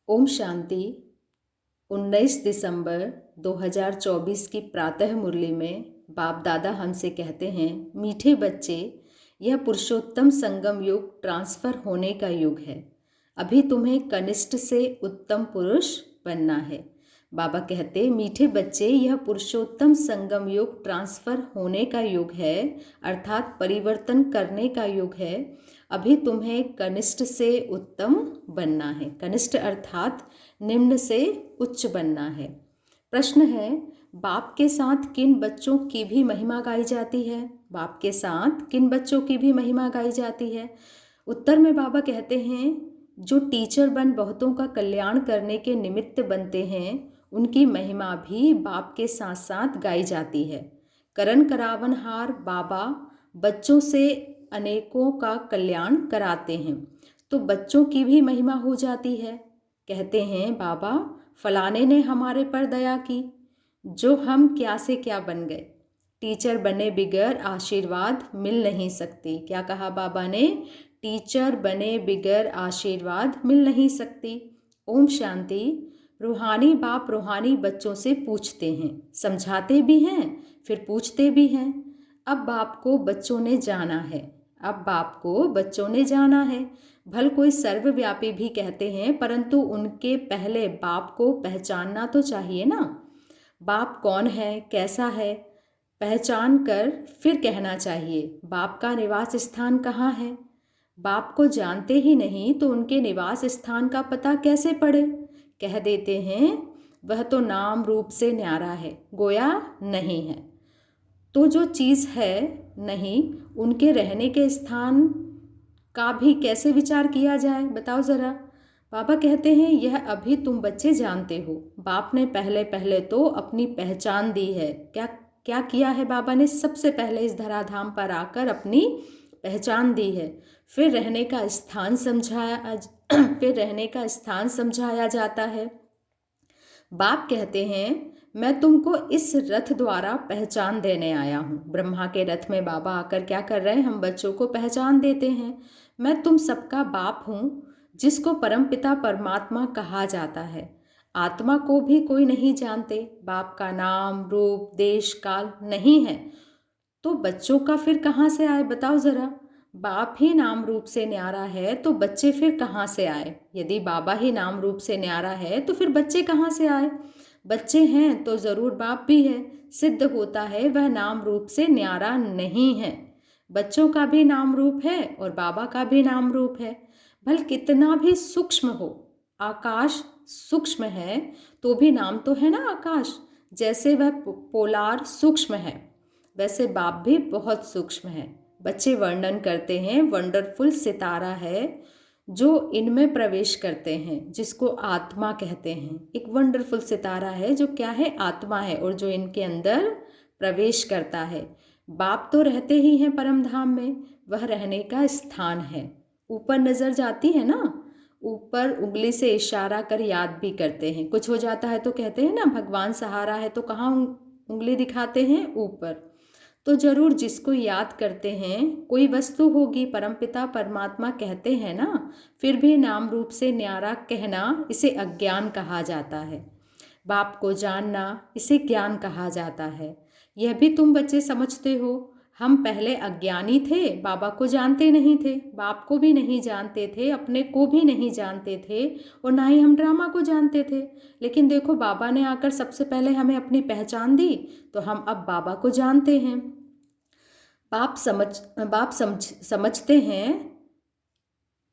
ओम शांति। 19 दिसंबर 2024 की प्रातः मुरली में बाप दादा हमसे कहते हैं, मीठे बच्चे, यह पुरुषोत्तम संगम युग ट्रांसफर होने का युग है। अभी तुम्हें कनिष्ठ से उत्तम पुरुष बनना है। बाबा कहते, मीठे बच्चे, यह पुरुषोत्तम संगम युग ट्रांसफर होने का युग है, अर्थात परिवर्तन करने का युग है। अभी तुम्हें कनिष्ठ से उत्तम बनना है। कनिष्ठ अर्थात निम्न से उच्च बनना है। प्रश्न है, बाप के साथ किन बच्चों की भी महिमा गाई जाती है? बाप के साथ किन बच्चों की भी महिमा गाई जाती है? उत्तर में बाबा कहते हैं, जो टीचर बन बहुतों का कल्याण करने के निमित्त बनते हैं, उनकी महिमा भी बाप के साथ साथ गाई जाती है। करण करावनहार बाबा बच्चों से अनेकों का कल्याण कराते हैं, तो बच्चों की भी महिमा हो जाती है। कहते हैं, बाबा फलाने ने हमारे पर दया की, जो हम क्या से क्या बन गए। टीचर बने बिगर आशीर्वाद मिल नहीं सकती। क्या कहा बाबा ने? टीचर बने बिगर आशीर्वाद मिल नहीं सकती। ओम शांति। रूहानी बाप रूहानी बच्चों से पूछते हैं, समझाते भी हैं, फिर पूछते भी हैं। अब बाप को बच्चों ने जाना है। अब बाप को बच्चों ने जाना है। भल कोई सर्वव्यापी भी कहते हैं, परंतु उनके पहले बाप को पहचानना तो चाहिए ना। बाप कौन है, कैसा है, पहचान कर फिर कहना चाहिए बाप का निवास स्थान कहाँ है। बाप को जानते ही नहीं तो उनके निवास स्थान का पता कैसे पड़े? कह देते हैं, वह तो नाम रूप से न्यारा है, गोया नहीं है। तो जो चीज़ है नहीं, उनके रहने के स्थान का भी कैसे विचार किया जाए, बताओ ज़रा। बाबा कहते हैं, यह अभी तुम बच्चे जानते हो। बाप ने पहले पहले तो अपनी पहचान दी है। क्या क्या किया है बाबा ने? सबसे पहले इस धराधाम पर आकर अपनी पहचान दी है। फिर रहने का स्थान समझाया जाता है। बाप कहते हैं, मैं तुमको इस रथ द्वारा पहचान देने आया हूँ। ब्रह्मा के रथ में बाबा आकर क्या कर रहे हैं? हम बच्चों को पहचान देते हैं। मैं तुम सबका बाप हूँ, जिसको परमपिता परमात्मा कहा जाता है। आत्मा को भी कोई नहीं जानते। बाप का नाम रूप देश काल नहीं है, तो बच्चों का फिर कहाँ से आए, बताओ ज़रा। बाप ही नाम रूप से न्यारा है, तो बच्चे फिर कहाँ से आए? यदि बाबा ही नाम रूप से न्यारा है, तो फिर बच्चे कहाँ से आए? बच्चे हैं तो ज़रूर बाप भी है। सिद्ध होता है वह नाम रूप से न्यारा नहीं है। बच्चों का भी नाम रूप है और बाबा का भी नाम रूप है। भल कितना भी सूक्ष्म हो, आकाश सूक्ष्म है तो भी नाम तो है ना आकाश। जैसे वह पोलार सूक्ष्म है, वैसे बाप भी बहुत सूक्ष्म है। बच्चे वर्णन करते हैं, वंडरफुल सितारा है जो इनमें प्रवेश करते हैं, जिसको आत्मा कहते हैं। एक वंडरफुल सितारा है जो क्या है? आत्मा है, और जो इनके अंदर प्रवेश करता है। बाप तो रहते ही हैं परम धाम में, वह रहने का स्थान है। ऊपर नज़र जाती है ना, ऊपर उंगली से इशारा कर याद भी करते हैं। कुछ हो जाता है तो कहते हैं ना, भगवान सहारा है, तो कहाँ उंगली दिखाते हैं? ऊपर। तो जरूर जिसको याद करते हैं कोई वस्तु होगी। परमपिता परमात्मा कहते हैं ना, फिर भी नाम रूप से न्यारा कहना, इसे अज्ञान कहा जाता है। बाप को जानना, इसे ज्ञान कहा जाता है। यह भी तुम बच्चे समझते हो। हम पहले अज्ञानी थे, बाबा को जानते नहीं थे, बाप को भी नहीं जानते थे, अपने को भी नहीं जानते थे, और ना ही हम ड्रामा को जानते थे। लेकिन देखो, बाबा ने आकर सबसे पहले हमें अपनी पहचान दी, तो हम अब बाबा को जानते हैं। समझते हैं,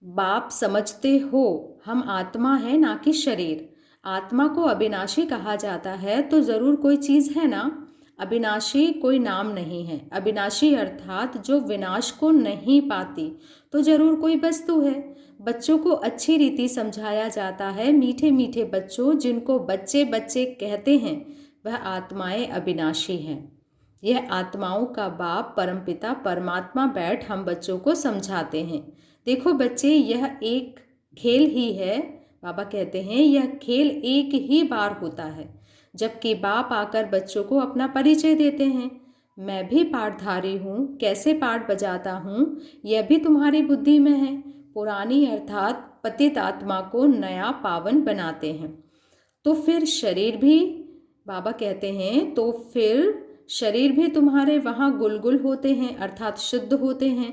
बाप समझते हो, हम आत्मा है ना कि शरीर। आत्मा को अविनाशी कहा जाता है, तो ज़रूर कोई चीज़ है ना। अविनाशी कोई नाम नहीं है। अविनाशी अर्थात जो विनाश को नहीं पाती, तो ज़रूर कोई वस्तु है। बच्चों को अच्छी रीति समझाया जाता है। मीठे मीठे बच्चों, जिनको बच्चे बच्चे कहते हैं, वह आत्माएं अविनाशी हैं। यह आत्माओं का बाप परमपिता परमात्मा बैठ हम बच्चों को समझाते हैं। देखो बच्चे, यह एक खेल ही है। बाबा कहते हैं, यह खेल एक ही बार होता है, जबकि बाप आकर बच्चों को अपना परिचय देते हैं। मैं भी पाठधारी हूँ, कैसे पाठ बजाता हूँ यह भी तुम्हारी बुद्धि में है। पुरानी अर्थात पतित आत्मा को नया पावन बनाते हैं। तो फिर शरीर भी, बाबा कहते हैं, तो फिर शरीर भी तुम्हारे वहाँ गुलगुल होते हैं अर्थात शुद्ध होते हैं।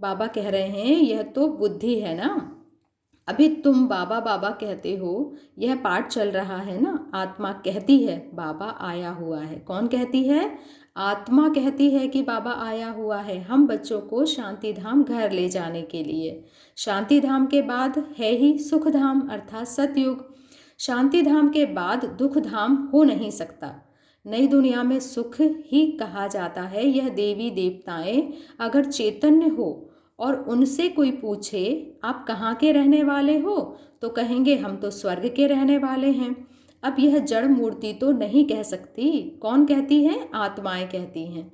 बाबा कह रहे हैं यह तो बुद्धि है ना। अभी तुम बाबा बाबा कहते हो, यह पाठ चल रहा है ना। आत्मा कहती है बाबा आया हुआ है। कौन कहती है? आत्मा कहती है कि बाबा आया हुआ है हम बच्चों को शांति धाम घर ले जाने के लिए। शांति धाम के बाद है ही सुख धाम अर्थात सतयुग। शांति धाम के बाद दुख धाम हो नहीं सकता। नई दुनिया में सुख ही कहा जाता है। यह देवी देवताएं अगर चैतन्य हो और उनसे कोई पूछे आप कहाँ के रहने वाले हो, तो कहेंगे हम तो स्वर्ग के रहने वाले हैं। अब यह जड़ मूर्ति तो नहीं कह सकती। कौन कहती है? आत्माएं कहती हैं।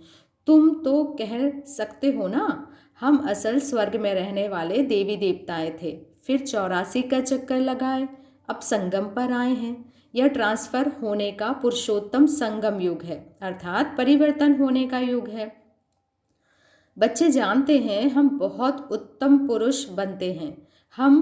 तुम तो कह सकते हो ना, हम असल स्वर्ग में रहने वाले देवी देवताएं थे, फिर 84 का चक्कर लगाए, अब संगम पर आए हैं। यह ट्रांसफर होने का पुरुषोत्तम संगम युग है अर्थात परिवर्तन होने का युग है। बच्चे जानते हैं हम बहुत उत्तम पुरुष बनते हैं। हम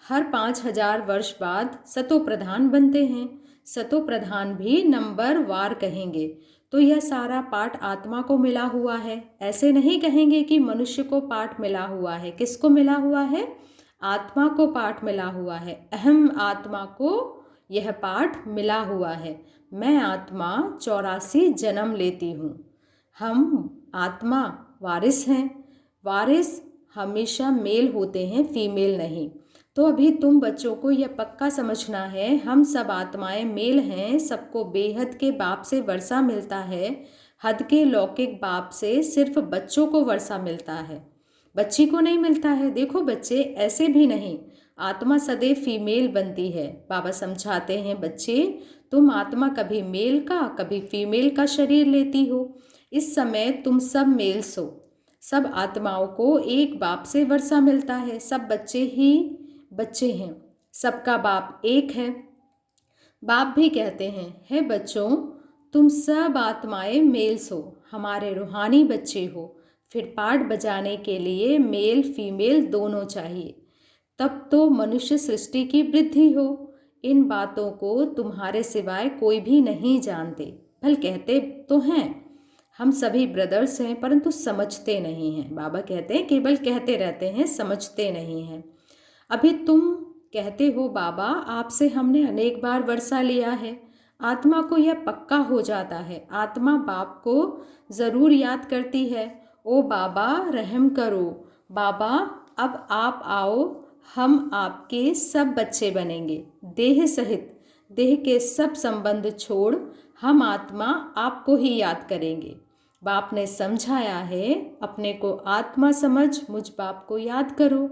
हर 5000 वर्ष बाद सतो प्रधान बनते हैं। सतो प्रधान भी नंबर वार कहेंगे। तो यह सारा पाठ आत्मा को मिला हुआ है। ऐसे नहीं कहेंगे कि मनुष्य को पाठ मिला हुआ है। किसको मिला हुआ है? आत्मा को पाठ मिला हुआ है। अहम आत्मा को यह पाठ मिला हुआ है। मैं आत्मा 84 जन्म लेती हूँ। हम आत्मा वारिस हैं। वारिस हमेशा मेल होते हैं, फीमेल नहीं। तो अभी तुम बच्चों को यह पक्का समझना है, हम सब आत्माएं मेल हैं। सबको बेहद के बाप से वर्षा मिलता है। हद के लौकिक बाप से सिर्फ बच्चों को वर्षा मिलता है, बच्ची को नहीं मिलता है। देखो बच्चे, ऐसे भी नहीं, आत्मा सदैव फीमेल बनती है। बाबा समझाते हैं बच्चे, तुम आत्मा कभी मेल का कभी फीमेल का शरीर लेती हो। इस समय तुम सब मेल्स हो। सब आत्माओं को एक बाप से वर्षा मिलता है। सब बच्चे ही बच्चे हैं। सबका बाप एक है। बाप भी कहते हैं, हे बच्चों, तुम सब आत्माएं मेल्स हो, हमारे रूहानी बच्चे हो। फिर पाठ बजाने के लिए मेल फीमेल दोनों चाहिए, तब तो मनुष्य सृष्टि की वृद्धि हो। इन बातों को तुम्हारे सिवाय कोई भी नहीं जानते। भल कहते तो हैं हम सभी ब्रदर्स हैं, परंतु समझते नहीं हैं। बाबा कहते हैं केवल कहते रहते हैं, समझते नहीं हैं। अभी तुम कहते हो बाबा आपसे हमने अनेक बार वर्षा लिया है। आत्मा को यह पक्का हो जाता है। आत्मा बाप को ज़रूर याद करती है, ओ बाबा रहम करो, बाबा अब आप आओ, हम आपके सब बच्चे बनेंगे। देह सहित देह के सब संबंध छोड़ हम आत्मा आपको ही याद करेंगे। बाप ने समझाया है, अपने को आत्मा समझ मुझ बाप को याद करो।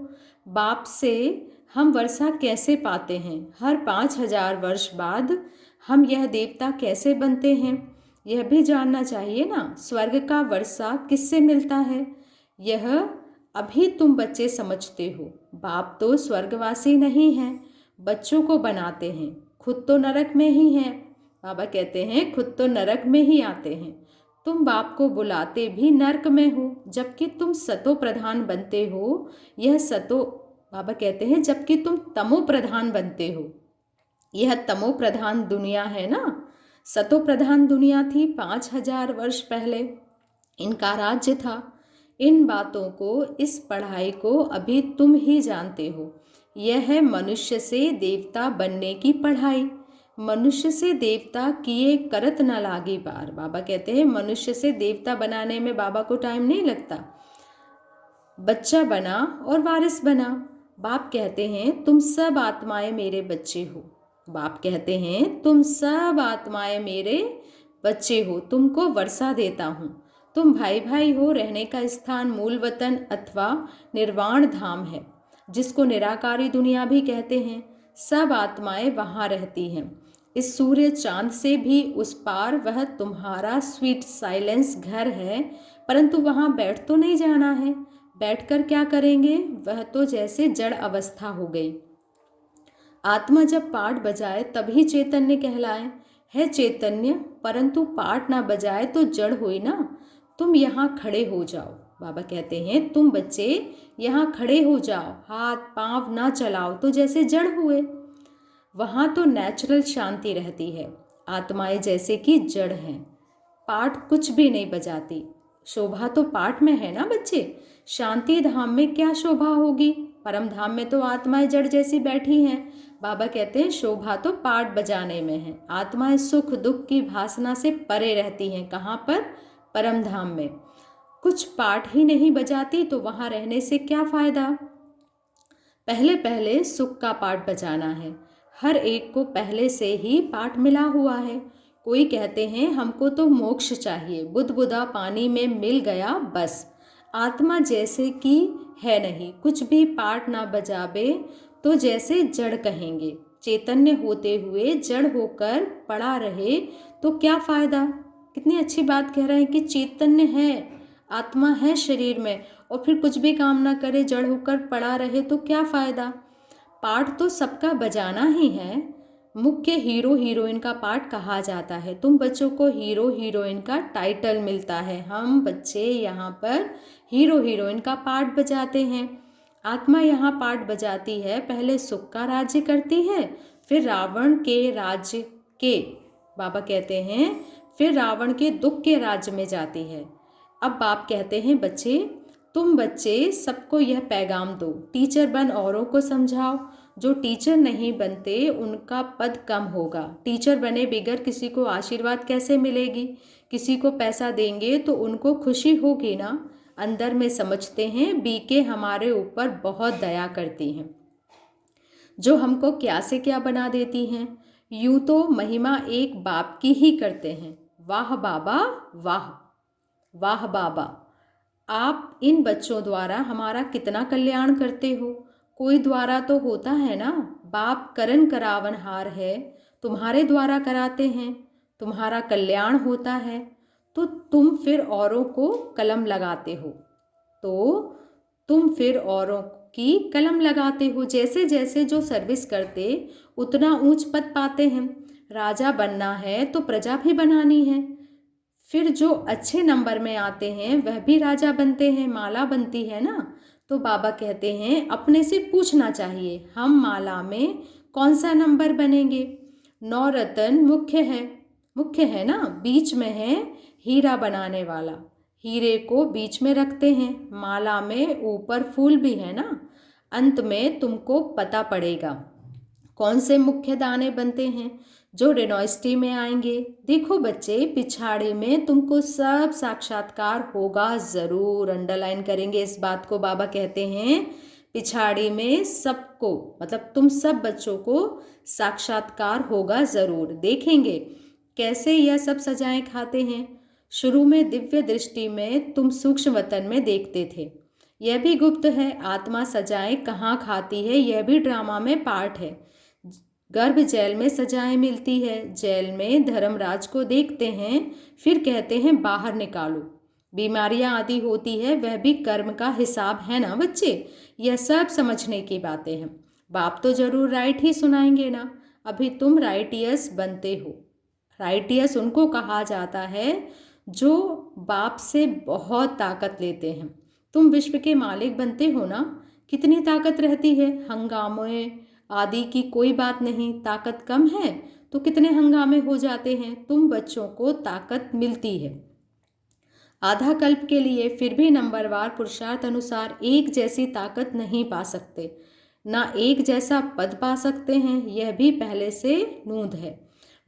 बाप से हम वर्षा कैसे पाते हैं? हर 5000 वर्ष बाद हम यह देवता कैसे बनते हैं, यह भी जानना चाहिए ना। स्वर्ग का वर्षा किससे मिलता है, यह अभी तुम बच्चे समझते हो। बाप तो स्वर्गवासी नहीं हैं, बच्चों को बनाते हैं, खुद तो नरक में ही हैं। बाबा कहते हैं खुद तो नरक में ही आते हैं। तुम बाप को बुलाते भी नरक में हो, जबकि तुम सतो प्रधान बनते हो। यह सतो, बाबा कहते हैं जबकि तुम तमो प्रधान बनते हो। यह तमो प्रधान दुनिया है ना। सतो प्रधान दुनिया थी 5000 वर्ष पहले, इनका राज्य था। इन बातों को, इस पढ़ाई को अभी तुम ही जानते हो। यह है मनुष्य से देवता बनने की पढ़ाई। मनुष्य से देवता किए करत न लागी पार। बाबा कहते हैं मनुष्य से देवता बनाने में बाबा को टाइम नहीं लगता। बच्चा बना और वारिस बना। बाप कहते हैं तुम सब आत्माएं मेरे बच्चे हो। बाप कहते हैं तुम सब आत्माएं मेरे बच्चे हो, तुमको वर्षा देता हूँ। तुम भाई भाई हो। रहने का स्थान मूल वतन अथवा निर्वाण धाम है, जिसको निराकारी दुनिया भी कहते हैं। सब आत्माएं वहाँ रहती हैं। इस सूर्य चांद से भी उस पार वह तुम्हारा स्वीट साइलेंस घर है, परंतु वहाँ बैठ तो नहीं जाना है। बैठकर क्या करेंगे, वह तो जैसे जड़ अवस्था हो गई। आत्मा जब पाठ बजाए तभी चैतन्य कहलाए। है चैतन्य, परंतु पाठ ना बजाए तो जड़ हुई ना। तुम यहाँ खड़े हो जाओ, बाबा कहते हैं तुम बच्चे यहाँ खड़े हो जाओ, हाथ पांव ना चलाओ तो जैसे जड़ हुए। वहाँ तो नेचुरल शांति रहती है, आत्माएं जैसे कि जड़ हैं, पाठ कुछ भी नहीं बजाती। शोभा तो पाठ में है ना बच्चे, शांति धाम में क्या शोभा होगी, परम धाम में तो आत्माएं जड़ जैसी बैठी हैं। बाबा कहते हैं शोभा तो पाठ बजाने में है, आत्माएं सुख दुख की भासना से परे रहती हैं। कहाँ पर? परम धाम में। कुछ पाठ ही नहीं बजाती तो वहाँ रहने से क्या फायदा। पहले पहले सुख का पाठ बजाना है, हर एक को पहले से ही पाठ मिला हुआ है। कोई कहते हैं हमको तो मोक्ष चाहिए, बुदबुदा पानी में मिल गया बस। आत्मा जैसे कि है नहीं, कुछ भी पाठ ना बजावे तो जैसे जड़ कहेंगे। चैतन्य होते हुए जड़ होकर पड़ा रहे तो क्या फायदा। कितनी अच्छी बात कह रहे हैं कि चैतन्य है, आत्मा है शरीर में, और फिर कुछ भी काम ना करे, जड़ होकर पड़ा रहे तो क्या फायदा। पाठ तो सबका बजाना ही है। मुख्य हीरो हीरोइन का पाठ कहा जाता है। तुम बच्चों को हीरो हीरोइन का टाइटल मिलता है। हम बच्चे यहाँ पर हीरो हीरोइन का पाठ बजाते हैं। आत्मा यहाँ पाठ बजाती है, पहले सुख का राज्य करती है, फिर रावण के राज्य के, बाबा कहते हैं फिर रावण के दुख के राज्य में जाती है। अब बाप कहते हैं बच्चे, तुम बच्चे सबको यह पैगाम दो, टीचर बन औरों को समझाओ। जो टीचर नहीं बनते उनका पद कम होगा। टीचर बने बगैर किसी को आशीर्वाद कैसे मिलेगी। किसी को पैसा देंगे तो उनको खुशी होगी ना। अंदर में समझते हैं बीके हमारे ऊपर बहुत दया करती हैं, जो हमको क्या से क्या बना देती हैं। यूँ तो महिमा एक बाप की ही करते हैं। वाह बाबा वाह, वाह बाबा, आप इन बच्चों द्वारा हमारा कितना कल्याण करते हो। कोई द्वारा तो होता है ना, बाप करन करावनहार है, तुम्हारे द्वारा कराते हैं, तुम्हारा कल्याण होता है, तो तुम फिर औरों को कलम लगाते हो, की कलम लगाते हो। जैसे जैसे जो सर्विस करते उतना ऊंच पद पाते हैं। राजा बनना है तो प्रजा भी बनानी है। फिर जो अच्छे नंबर में आते हैं वह भी राजा बनते हैं, माला बनती है ना। तो बाबा कहते हैं अपने से पूछना चाहिए हम माला में कौन सा नंबर बनेंगे। 9 रतन मुख्य है ना, बीच में है हीरा बनाने वाला, हीरे को बीच में रखते हैं, माला में ऊपर फूल भी है ना। अंत में तुमको पता पड़ेगा कौन से मुख्य दाने बनते हैं जो रेनोस्टी में आएंगे। देखो बच्चे, पिछाड़ी में तुमको सब साक्षात्कार होगा ज़रूर। अंडरलाइन करेंगे इस बात को। बाबा कहते हैं पिछाड़ी में सबको, मतलब तुम सब बच्चों को साक्षात्कार होगा ज़रूर। देखेंगे कैसे यह सब सजाएं खाते हैं। शुरू में दिव्य दृष्टि में तुम सूक्ष्म वतन में देखते थे, यह भी गुप्त है। आत्मा सजाएं कहाँ खाती है, यह भी ड्रामा में पार्ट है। गर्भ जेल में सजाएं मिलती है, जेल में धर्मराज को देखते हैं, फिर कहते हैं बाहर निकालो। बीमारियां आदि होती है, वह भी कर्म का हिसाब है ना बच्चे। यह सब समझने की बातें हैं। बाप तो जरूर राइट ही सुनाएंगे ना। अभी तुम राइटियस बनते हो। राइटियस उनको कहा जाता है जो बाप से बहुत ताकत लेते हैं। तुम विश्व के मालिक बनते हो ना, कितनी ताकत रहती है। हंगामे आदि की कोई बात नहीं, ताकत कम है तो कितने हंगामे हो जाते हैं। तुम बच्चों को ताकत मिलती है आधा कल्प के लिए, फिर भी नंबरवार पुरुषार्थ अनुसार एक जैसी ताकत नहीं पा सकते, ना एक जैसा पद पा सकते हैं। यह भी पहले से नूंद है।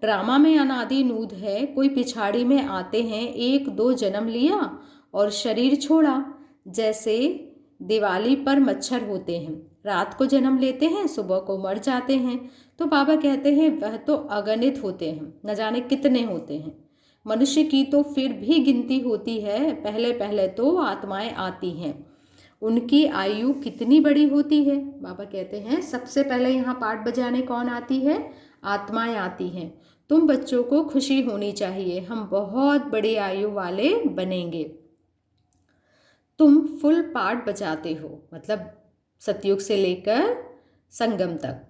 ड्रामा में अनादि नूद है। कोई पिछाड़ी में आते हैं, 1-2 जन्म लिया और शरीर छोड़ा। जैसे दिवाली पर मच्छर होते हैं, रात को जन्म लेते हैं, सुबह को मर जाते हैं। तो बाबा कहते हैं वह तो अगणित होते हैं, न जाने कितने होते हैं। मनुष्य की तो फिर भी गिनती होती है। पहले पहले तो आत्माएं आती हैं, उनकी आयु कितनी बड़ी होती है। बाबा कहते हैं सबसे पहले यहाँ पाठ बजाने कौन आती है, आत्माएं आती हैं। तुम बच्चों को खुशी होनी चाहिए, हम बहुत बड़ी आयु वाले बनेंगे। तुम फुल पाठ बजाते हो, मतलब सतयुग से लेकर संगम तक।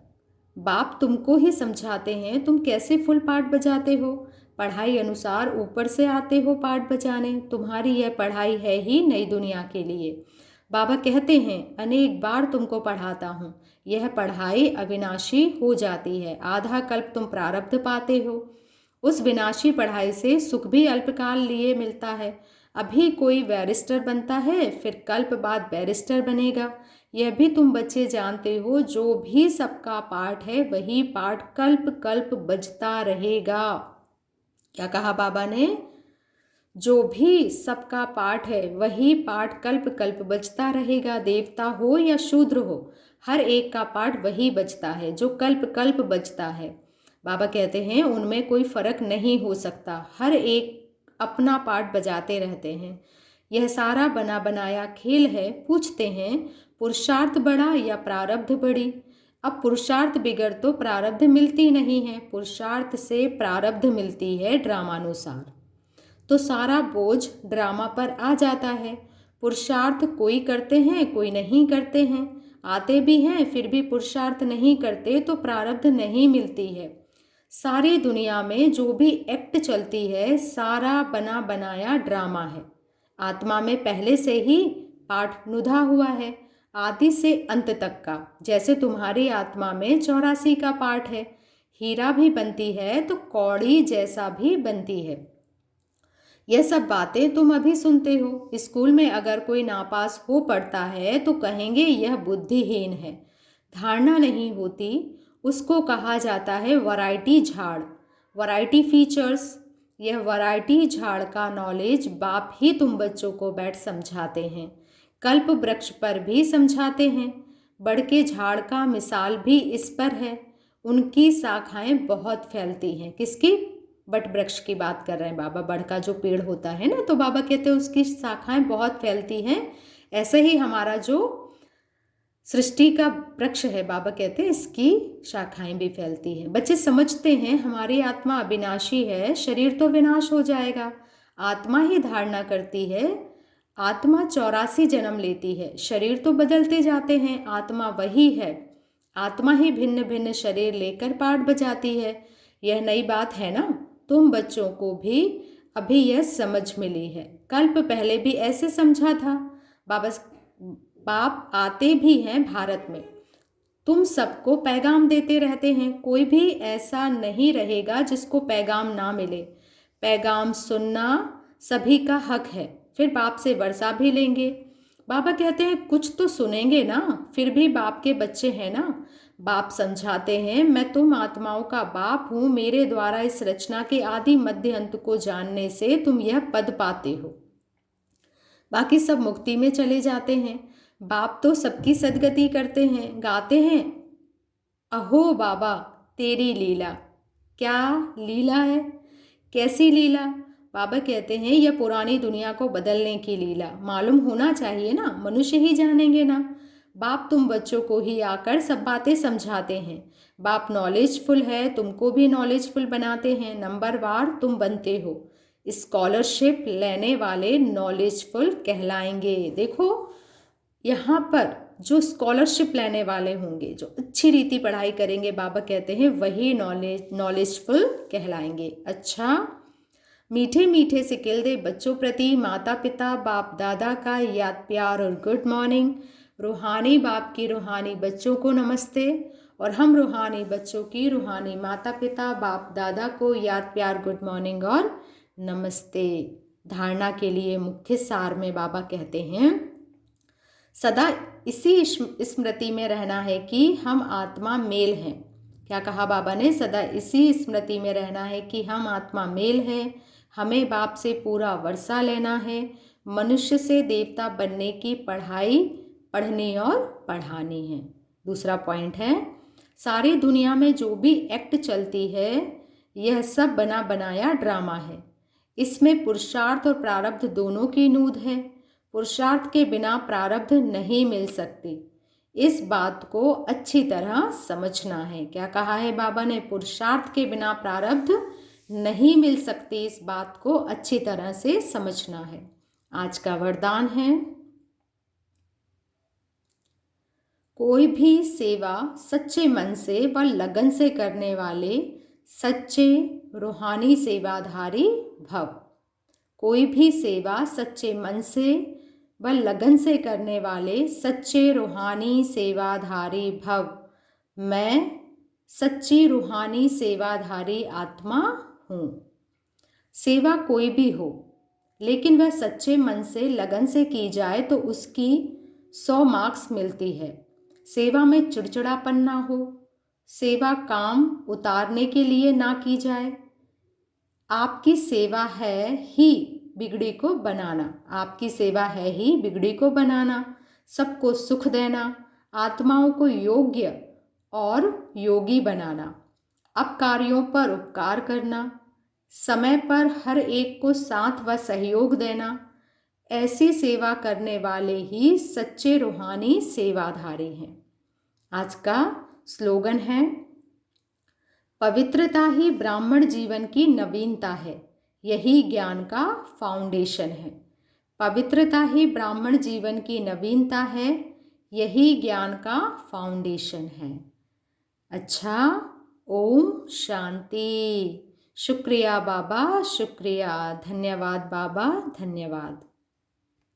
बाप तुमको ही समझाते हैं तुम कैसे फुल पाठ बजाते हो। पढ़ाई अनुसार ऊपर से आते हो पाठ बजाने। तुम्हारी यह पढ़ाई है ही नई दुनिया के लिए। बाबा कहते हैं, अनेक बार तुमको पढ़ाता हूँ, यह पढ़ाई अविनाशी हो जाती है। आधा कल्प तुम प्रारब्ध पाते हो। उस विनाशी पढ़ाई से सुख भी अल्पकाल लिए मिलता है। अभी कोई बैरिस्टर बनता है, फिर कल्प बाद बैरिस्टर बनेगा। यह भी तुम बच्चे जानते हो, जो भी सबका पाठ है वही पाठ कल्प कल्प बजता रहेगा। क्या कहा बाबा ने? जो भी सबका पाठ है वही पाठ कल्प कल्प बजता रहेगा। देवता हो या शूद्र हो, हर एक का पाठ वही बजता है जो कल्प कल्प बजता है। बाबा कहते हैं उनमें कोई फर्क नहीं हो सकता, हर एक अपना पाठ बजाते रहते हैं। यह सारा बना बनाया खेल है। पूछते हैं, पुरुषार्थ बड़ा या प्रारब्ध बड़ी? अब पुरुषार्थ बिगड़ तो प्रारब्ध मिलती नहीं है, पुरुषार्थ से प्रारब्ध मिलती है ड्रामानुसार। तो सारा बोझ ड्रामा पर आ जाता है। पुरुषार्थ कोई करते हैं, कोई नहीं करते हैं, आते भी हैं फिर भी पुरुषार्थ नहीं करते तो प्रारब्ध नहीं मिलती है। सारी दुनिया में जो भी एक्ट चलती है सारा बना बनाया ड्रामा है। आत्मा में पहले से ही पाठ नुधा हुआ है, आदि से अंत तक का। जैसे तुम्हारी आत्मा में 84 का पाठ है। हीरा भी बनती है तो कौड़ी जैसा भी बनती है। यह सब बातें तुम अभी सुनते हो। स्कूल में अगर कोई नापास हो पड़ता है तो कहेंगे यह बुद्धिहीन है। धारणा नहीं होती, उसको कहा जाता है वैरायटी झाड़, वैरायटी फीचर्स। यह वैरायटी झाड़ का नॉलेज बाप ही तुम बच्चों को बैठ समझाते हैं। कल्प वृक्ष पर भी समझाते हैं। बड़ के झाड़ का मिसाल भी इस पर है। उनकी शाखाएं बहुत फैलती हैं। किसकी? बट वृक्ष की बात कर रहे हैं बाबा। बड़ का जो पेड़ होता है ना, तो बाबा कहते हैं उसकी शाखाएं बहुत फैलती हैं। ऐसे ही हमारा जो सृष्टि का वृक्ष है, बाबा कहते हैं इसकी शाखाएं भी फैलती हैं। बच्चे समझते हैं हमारी आत्मा अविनाशी है, शरीर तो विनाश हो जाएगा। आत्मा ही धारणा करती है। आत्मा 84 जन्म लेती है, शरीर तो बदलते जाते हैं, आत्मा वही है। आत्मा ही भिन्न भिन्न शरीर लेकर पाठ बजाती है। यह नई बात है ना? तुम बच्चों को भी अभी यह समझ मिली है। कल्प पहले भी ऐसे समझा था। बाप आते भी हैं भारत में, तुम सबको पैगाम देते रहते हैं। कोई भी ऐसा नहीं रहेगा जिसको पैगाम ना मिले। पैगाम सुनना सभी का हक है। फिर बाप से वर्षा भी लेंगे। बाबा कहते हैं कुछ तो सुनेंगे ना, फिर भी बाप के बच्चे हैं ना। बाप समझाते हैं, मैं तुम आत्माओं का बाप हूँ। मेरे द्वारा इस रचना के आदि मध्य अंत को जानने से तुम यह पद पाते हो। बाकी सब मुक्ति में चले जाते हैं। बाप तो सबकी सदगति करते हैं। गाते हैं, अहो बाबा तेरी लीला। क्या लीला है? कैसी लीला? बाबा कहते हैं यह पुरानी दुनिया को बदलने की लीला। मालूम होना चाहिए ना, मनुष्य ही जानेंगे ना। बाप तुम बच्चों को ही आकर सब बातें समझाते हैं। बाप नॉलेजफुल है, तुमको भी नॉलेजफुल बनाते हैं। नंबरवार तुम बनते हो। स्कॉलरशिप लेने वाले नॉलेजफुल कहलाएंगे। देखो यहाँ पर जो स्कॉलरशिप लेने वाले होंगे, जो अच्छी रीति पढ़ाई करेंगे, बाबा कहते हैं वही नॉलेजफुल कहलाएंगे। अच्छा, मीठे मीठे से किल दे बच्चों प्रति माता पिता बाप दादा का याद प्यार और गुड मॉर्निंग। रूहानी बाप की रूहानी बच्चों को नमस्ते, और हम रूहानी बच्चों की रूहानी माता पिता बाप दादा को याद प्यार गुड मॉर्निंग और नमस्ते। धारणा के लिए मुख्य सार में बाबा कहते हैं सदा इसी स्मृति में रहना है कि हम आत्मा मेल हैं। क्या कहा बाबा ने? सदा इसी स्मृति में रहना है कि हम आत्मा मेल है। हमें बाप से पूरा वर्षा लेना है। मनुष्य से देवता बनने की पढ़ाई पढ़नी और पढ़ानी है। दूसरा पॉइंट है, सारी दुनिया में जो भी एक्ट चलती है यह सब बना बनाया ड्रामा है। इसमें पुरुषार्थ और प्रारब्ध दोनों की नूद है। पुरुषार्थ के बिना प्रारब्ध नहीं मिल सकती। इस बात को अच्छी तरह समझना है। क्या कहा है बाबा ने? पुरुषार्थ के बिना प्रारब्ध नहीं मिल सकती। इस बात को अच्छी तरह से समझना है। आज का वरदान है, कोई भी सेवा सच्चे मन से व लगन से करने वाले सच्चे रूहानी सेवाधारी भव। कोई भी सेवा सच्चे मन से व लगन से करने वाले सच्चे रूहानी सेवाधारी भव। मैं सच्ची रूहानी सेवाधारी आत्मा हूँ। सेवा कोई भी हो, लेकिन वह सच्चे मन से लगन से की जाए तो उसकी 100 मार्क्स मिलती है। सेवा में चिड़चिड़ापन ना हो, सेवा काम उतारने के लिए ना की जाए। आपकी सेवा है ही बिगड़ी को बनाना, आपकी सेवा है ही बिगड़ी को बनाना, सबको सुख देना, आत्माओं को योग्य और योगी बनाना, अपकारियों पर उपकार करना, समय पर हर एक को साथ व सहयोग देना। ऐसी सेवा करने वाले ही सच्चे रूहानी सेवाधारी हैं। आज का स्लोगन है, पवित्रता ही ब्राह्मण जीवन की नवीनता है, यही ज्ञान का फाउंडेशन है। पवित्रता ही ब्राह्मण जीवन की नवीनता है, यही ज्ञान का फाउंडेशन है। अच्छा, ओम शांति। शुक्रिया बाबा, शुक्रिया। धन्यवाद बाबा, धन्यवाद।